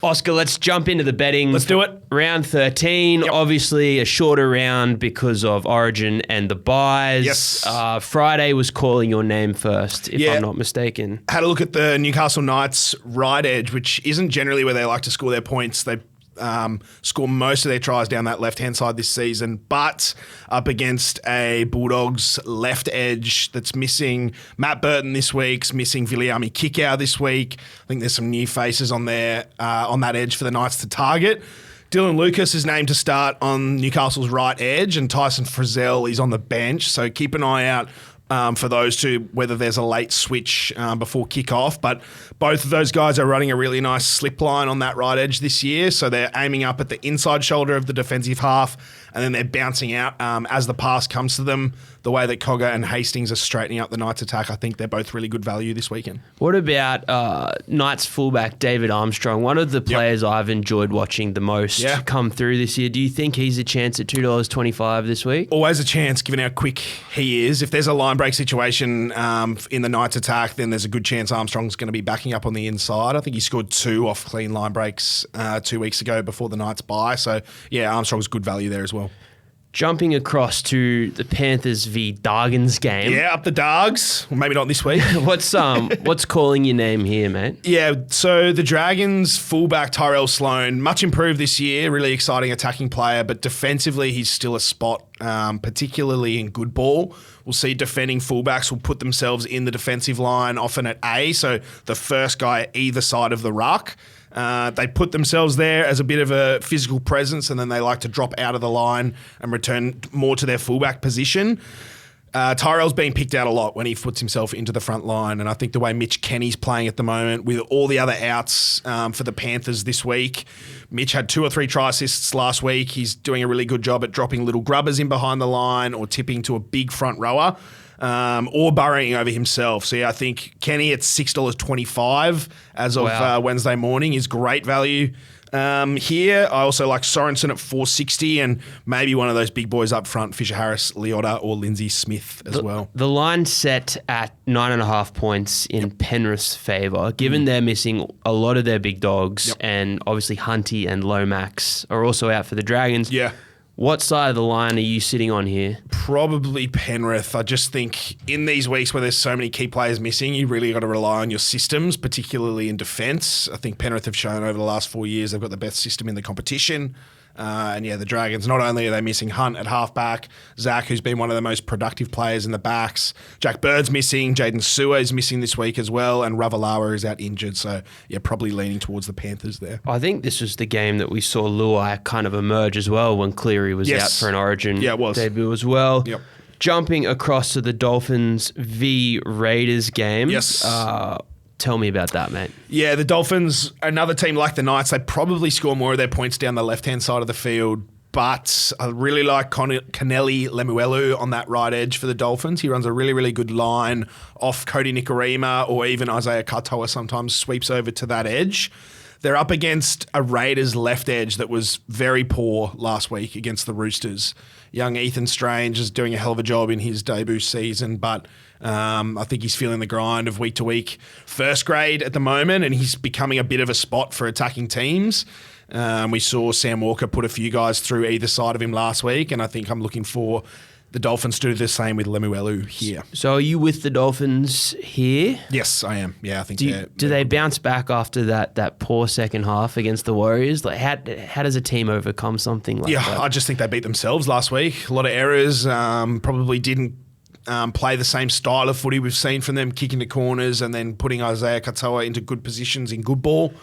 Oscar, let's jump into the betting. Let's do it. Round 13, obviously a shorter round because of Origin and the buys. Yes. Friday was calling your name first, if I'm not mistaken. Had a look at the Newcastle Knights right edge, which isn't generally where they like to score their points. They score most of their tries down that left-hand side this season, but up against a Bulldogs left edge that's missing Matt Burton this week, missing Viliami Kikau this week. I think there's some new faces on there on that edge for the Knights to target. Dylan Lucas is named to start on Newcastle's right edge, and Tyson Frizzell is on the bench, so keep an eye out for those two, whether there's a late switch before kick-off. But both of those guys are running a really nice slip line on that right edge this year. So they're aiming up at the inside shoulder of the defensive half, and then they're bouncing out as the pass comes to them. The way that Cogger and Hastings are straightening up the Knights attack, I think they're both really good value this weekend. What about Knights fullback David Armstrong? One of the players I've enjoyed watching the most come through this year. Do you think he's a chance at $2.25 this week? Always a chance, given how quick he is. If there's a line break situation in the Knights attack, then there's a good chance Armstrong's going to be backing up on the inside. I think he scored 2 off clean line breaks 2 weeks ago before the Knights bye. So, yeah, Armstrong's good value there as well. Jumping across to the Panthers v Dargans game. Yeah, up the Dargs. Well, maybe not this week. What's calling your name here, mate? Yeah, so the Dragons fullback Tyrell Sloan, much improved this year, really exciting attacking player, but defensively he's still a spot, particularly in good ball. We'll see defending fullbacks will put themselves in the defensive line, often at A, so the first guy either side of the ruck. They put themselves there as a bit of a physical presence, and then they like to drop out of the line and return more to their fullback position. Tyrell's being picked out a lot when he puts himself into the front line, and I think the way Mitch Kenny's playing at the moment with all the other outs for the Panthers this week, Mitch had 2 or 3 try assists last week. He's doing a really good job at dropping little grubbers in behind the line or tipping to a big front rower. Or burrowing over himself. So, yeah, I think Kenny at $6.25 as of Wednesday morning is great value. Here, I also like Sorensen at $4.60 and maybe one of those big boys up front, Fisher Harris, Leota, or Lindsay Smith as well. The line set at 9.5 points in Penrith's favour. Given they're missing a lot of their big dogs, and obviously Hunty and Lomax are also out for the Dragons. Yeah. What side of the line are you sitting on here? Probably Penrith. I just think in these weeks where there's so many key players missing, you really got to rely on your systems, particularly in defence. I think Penrith have shown over the last 4 years they've got the best system in the competition. And the Dragons, not only are they missing Hunt at halfback, Zach, who's been one of the most productive players in the backs, Jack Bird's missing, Jaden Sewer is missing this week as well, and Ravalawa is out injured. So, probably leaning towards the Panthers there. I think this was the game that we saw Luai kind of emerge as well when Cleary was out for an Origin debut as well. Yep. Jumping across to the Dolphins v Raiders game. Yes. Tell me about that, mate. Yeah, the Dolphins, another team like the Knights, they probably score more of their points down the left-hand side of the field, but I really like Canelli Lemuelu on that right edge for the Dolphins. He runs a really, really good line off Cody Nikorima, or even Isaiah Katoa sometimes sweeps over to that edge. They're up against a Raiders left edge that was very poor last week against the Roosters. Young Ethan Strange is doing a hell of a job in his debut season, but I think he's feeling the grind of week to week first grade at the moment, and he's becoming a bit of a spot for attacking teams. We saw Sam Walker put a few guys through either side of him last week, and I think I'm looking for the Dolphins to do the same with Lemuelu here. So are you with the Dolphins here? Yes, I am. Yeah, I think do they bounce back after that poor second half against the Warriors? Like how does a team overcome something like that? Yeah, I just think they beat themselves last week. A lot of errors, probably didn't play the same style of footy we've seen from them, kicking the corners and then putting Isaiah Katoa into good positions in good ball.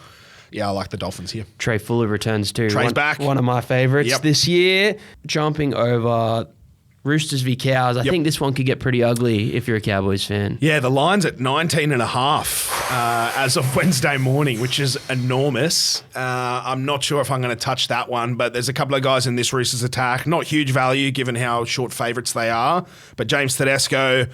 Yeah, I like the Dolphins here. Trey Fuller returns too. Trey's back. One of my favourites this year. Jumping over Roosters v Cows. I think this one could get pretty ugly if you're a Cowboys fan. Yeah, the line's at 19.5 as of Wednesday morning, which is enormous. I'm not sure if I'm going to touch that one, but there's a couple of guys in this Roosters attack. Not huge value given how short favourites they are, but James Tedesco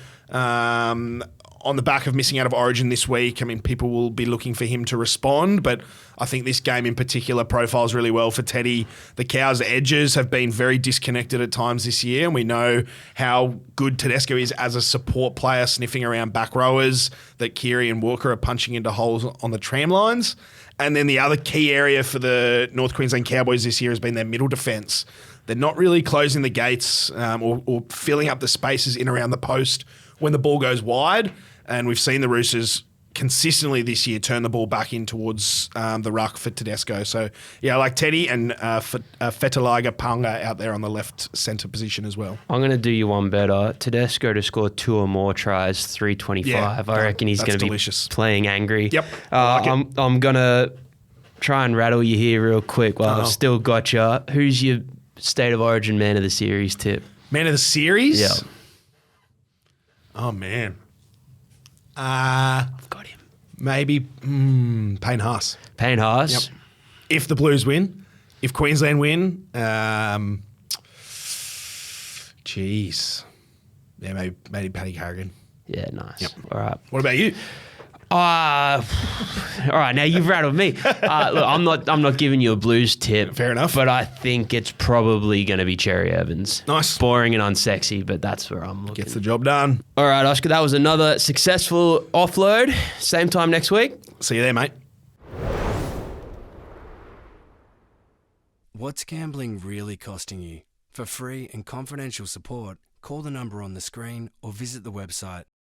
on the back of missing out of Origin this week, I mean, people will be looking for him to respond, but I think this game in particular profiles really well for Teddy. The Cows' edges have been very disconnected at times this year, and we know how good Tedesco is as a support player, sniffing around back rowers, that Keary and Walker are punching into holes on the tram lines. And then the other key area for the North Queensland Cowboys this year has been their middle defence. They're not really closing the gates or filling up the spaces in around the post when the ball goes wide. And we've seen the Roosters consistently this year turn the ball back in towards the ruck for Tedesco. So, yeah, I like Teddy and Fetalaga Panga out there on the left centre position as well. I'm going to do you one better. Tedesco to score 2 or more tries, 325. Yeah, I reckon he's going to be playing angry. Yep. Like I'm going to try and rattle you here real quick while I've still got you. Who's your State of Origin Man of the Series tip? Man of the Series? Yeah. Oh, man. I've got him. Maybe Payne Haas. Payne Haas? Yep. If the Blues win, if Queensland win, geez. Yeah, maybe Paddy Carrigan. Yeah, nice. Yep. All right. What about you? All right, now you've rattled me. Look, I'm not giving you a Blues tip. Fair enough. But I think it's probably going to be Cherry Evans. Nice. Boring and unsexy, but that's where I'm looking. Gets the job done. All right, Oscar, that was another successful offload. Same time next week. See you there, mate. What's gambling really costing you? For free and confidential support, call the number on the screen or visit the website